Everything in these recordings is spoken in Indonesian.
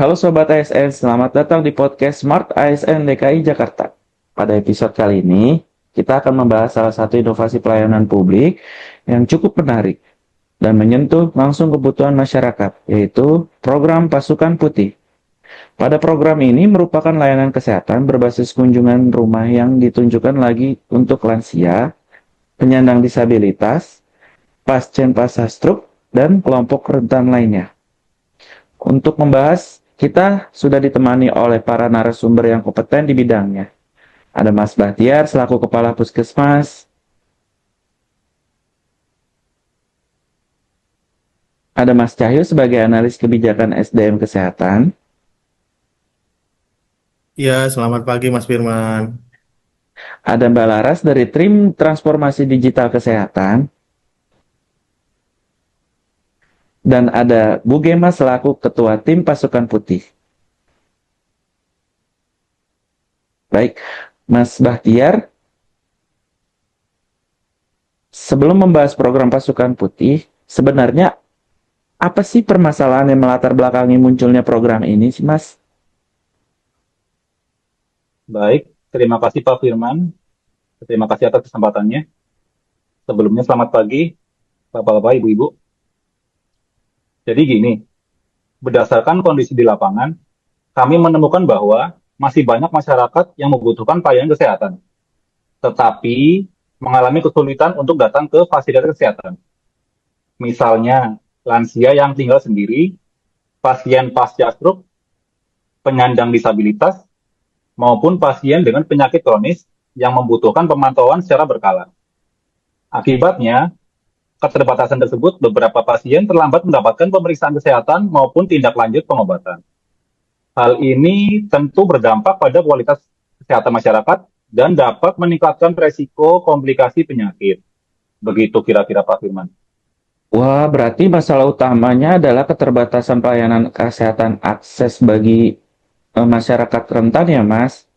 Halo Sobat ASN, selamat datang di podcast Smart ASN DKI Jakarta. Pada episode kali ini, kita akan membahas salah satu inovasi pelayanan publik yang cukup menarik dan menyentuh langsung kebutuhan masyarakat, yaitu program Pasukan Putih. Pada program ini merupakan layanan kesehatan berbasis kunjungan rumah yang ditunjukkan lagi untuk lansia, penyandang disabilitas, pasien pasca stroke, dan kelompok rentan lainnya. Untuk membahas, kita sudah ditemani oleh para narasumber yang kompeten di bidangnya. Ada Mas Bahtiar selaku Kepala Puskesmas, ada Mas Cahyo sebagai analis kebijakan SDM Kesehatan, Ya, selamat pagi Mas Firman. ada Mbak Laras dari Tim Transformasi Digital Kesehatan, dan ada Bu Gema selaku Ketua Tim Pasukan Putih. Baik, Mas Bahtiar, sebelum membahas program Pasukan Putih, sebenarnya apa sih permasalahan yang melatar belakangi munculnya program ini sih, Mas? Baik, terima kasih Pak Firman. Terima kasih atas kesempatannya. Sebelumnya selamat pagi, Bapak-Bapak, Ibu-Ibu. Jadi gini, berdasarkan kondisi di lapangan, kami menemukan bahwa masih banyak masyarakat yang membutuhkan pelayanan kesehatan, tetapi mengalami kesulitan untuk datang ke fasilitas kesehatan. Misalnya, lansia yang tinggal sendiri, pasien pasca stroke, penyandang disabilitas, maupun pasien dengan penyakit kronis yang membutuhkan pemantauan secara berkala. Akibatnya, keterbatasan tersebut, beberapa pasien terlambat mendapatkan pemeriksaan kesehatan maupun tindak lanjut pengobatan. Hal ini tentu berdampak pada kualitas kesehatan masyarakat dan dapat meningkatkan resiko komplikasi penyakit. Begitu kira-kira Pak Firman. Wah, berarti masalah utamanya adalah keterbatasan pelayanan kesehatan akses bagi masyarakat rentan ya, Mas?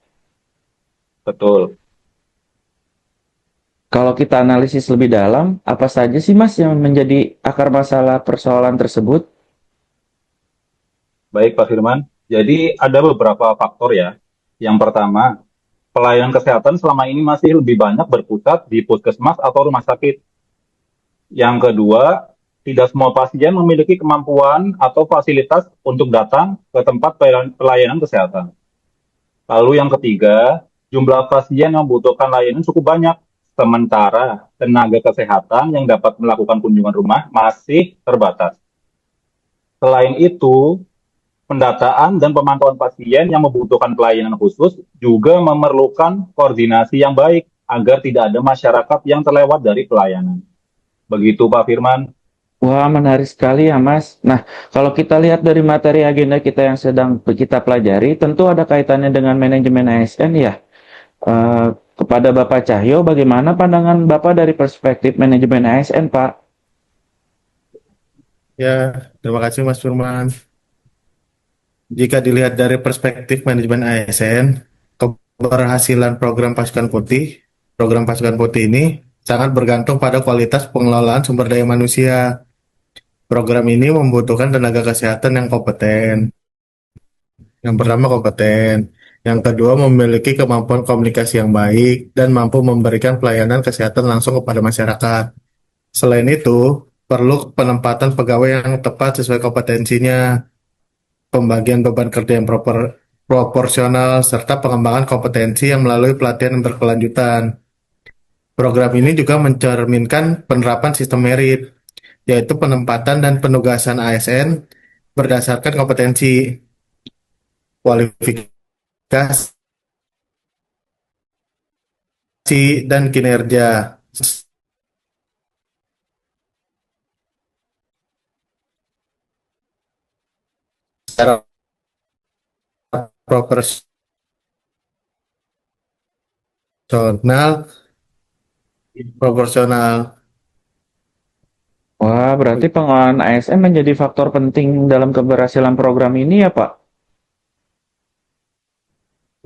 Betul. Kalau kita analisis lebih dalam, apa saja sih, Mas, yang menjadi akar masalah persoalan tersebut? Baik Pak Firman. Jadi ada beberapa faktor ya. Yang pertama, pelayanan kesehatan selama ini masih lebih banyak berpusat di puskesmas atau rumah sakit. Yang kedua, tidak semua pasien memiliki kemampuan atau fasilitas untuk datang ke tempat pelayanan kesehatan. Lalu yang ketiga, jumlah pasien yang membutuhkan layanan cukup banyak, sementara tenaga kesehatan yang dapat melakukan kunjungan rumah masih terbatas. Selain itu, pendataan dan pemantauan pasien yang membutuhkan pelayanan khusus juga memerlukan koordinasi yang baik agar tidak ada masyarakat yang terlewat dari pelayanan. Begitu Pak Firman. Wah, menarik sekali ya, Mas. Nah, kalau kita lihat dari materi agenda kita yang sedang kita pelajari, tentu ada kaitannya dengan manajemen ASN ya. Kepada Bapak Cahyo, bagaimana pandangan Bapak dari perspektif manajemen ASN, Pak? Ya, terima kasih Mas Firman. Jika dilihat dari perspektif manajemen ASN, keberhasilan program Pasukan Putih ini sangat bergantung pada kualitas pengelolaan sumber daya manusia. Program ini membutuhkan tenaga kesehatan yang kompeten. Yang pertama kompeten. Yang kedua memiliki kemampuan komunikasi yang baik dan mampu memberikan pelayanan kesehatan langsung kepada masyarakat. Selain itu, perlu penempatan pegawai yang tepat sesuai kompetensinya, pembagian beban kerja yang proporsional, serta pengembangan kompetensi yang melalui pelatihan yang berkelanjutan. Program ini juga mencerminkan penerapan sistem merit, yaitu penempatan dan penugasan ASN berdasarkan kompetensi, kualifikasi, dan kinerja secara proporsional. Proporsional. Wah, berarti pengelolaan ASN menjadi faktor penting dalam keberhasilan program ini ya, Pak?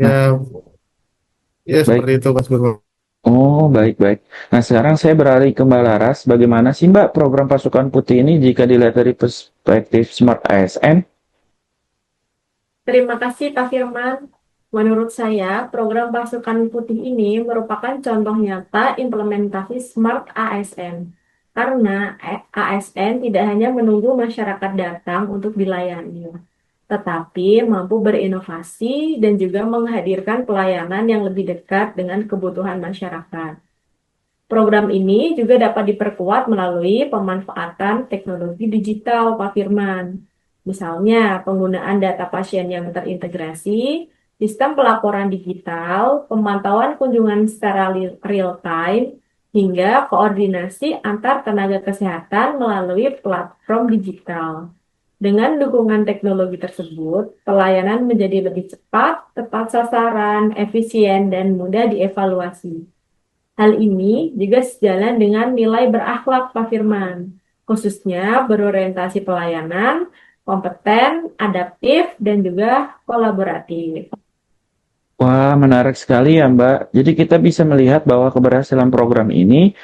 Nah, Ya, ya seperti baik. itu Mas Guru. Oh, baik-baik. Nah, sekarang saya beralih ke Mbak Laras. Bagaimana sih, Mbak, program Pasukan Putih ini jika dilihat dari perspektif Smart ASN? Terima kasih Pak Firman. Menurut saya, program Pasukan Putih ini merupakan contoh nyata implementasi Smart ASN. Karena ASN tidak hanya menunggu masyarakat datang untuk dilayani, tetapi mampu berinovasi dan juga menghadirkan pelayanan yang lebih dekat dengan kebutuhan masyarakat. Program ini juga dapat diperkuat melalui pemanfaatan teknologi digital, Pak Firman. Misalnya, penggunaan data pasien yang terintegrasi, sistem pelaporan digital, pemantauan kunjungan secara real time, hingga koordinasi antar tenaga kesehatan melalui platform digital. Dengan dukungan teknologi tersebut, pelayanan menjadi lebih cepat, tepat sasaran, efisien, dan mudah dievaluasi. Hal ini juga sejalan dengan nilai berakhlak Pak Firman, khususnya berorientasi pelayanan, kompeten, adaptif, dan juga kolaboratif. Wah, menarik sekali ya, Mbak. Jadi kita bisa melihat bahwa keberhasilan program ini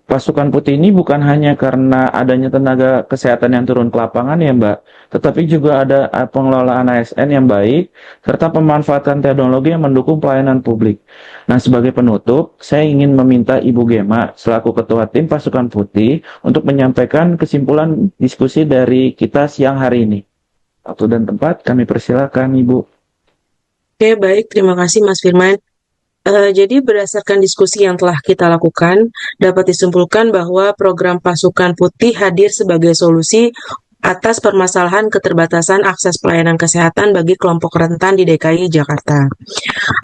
Pasukan Putih ini bukan hanya karena adanya tenaga kesehatan yang turun ke lapangan ya Mbak, tetapi juga ada pengelolaan ASN yang baik, serta pemanfaatan teknologi yang mendukung pelayanan publik. Nah, sebagai penutup, saya ingin meminta Ibu Gema, selaku Ketua Tim Pasukan Putih, untuk menyampaikan kesimpulan diskusi dari kita siang hari ini. Waktu dan tempat kami persilakan Ibu. Oke, baik. Terima kasih, Mas Firman. Jadi berdasarkan diskusi yang telah kita lakukan, dapat disimpulkan bahwa program Pasukan Putih hadir sebagai solusi atas permasalahan keterbatasan akses pelayanan kesehatan bagi kelompok rentan di DKI Jakarta.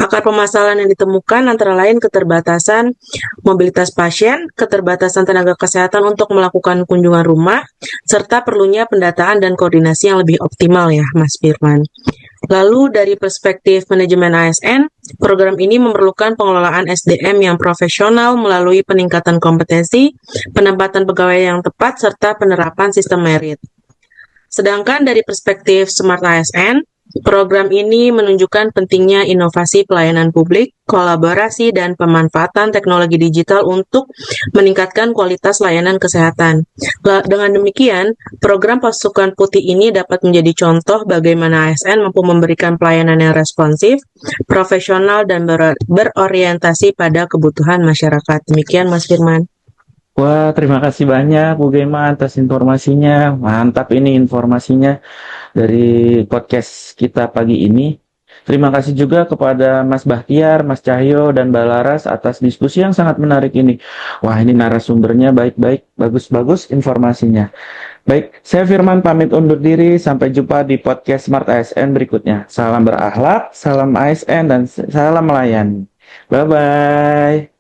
Akar permasalahan yang ditemukan antara lain keterbatasan mobilitas pasien, keterbatasan tenaga kesehatan untuk melakukan kunjungan rumah, serta perlunya pendataan dan koordinasi yang lebih optimal ya, Mas Firman. Lalu dari perspektif manajemen ASN, program ini memerlukan pengelolaan SDM yang profesional melalui peningkatan kompetensi, penempatan pegawai yang tepat, serta penerapan sistem merit. Sedangkan dari perspektif Smart ASN, program ini menunjukkan pentingnya inovasi pelayanan publik, kolaborasi, dan pemanfaatan teknologi digital untuk meningkatkan kualitas layanan kesehatan. Dengan demikian, program Pasukan Putih ini dapat menjadi contoh bagaimana ASN mampu memberikan pelayanan yang responsif, profesional, dan berorientasi pada kebutuhan masyarakat. Demikian, Mas Firman. Wah, terima kasih banyak Bu Gema atas informasinya. Mantap ini informasinya dari podcast kita pagi ini. Terima kasih juga kepada Mas Bahtiar, Mas Cahyo, dan Mbak Laras atas diskusi yang sangat menarik ini. Wah, ini narasumbernya baik-baik, bagus-bagus informasinya. Baik, saya Firman pamit undur diri. Sampai jumpa di podcast Smart ASN berikutnya. Salam berakhlak, salam ASN, dan salam melayani. Bye-bye.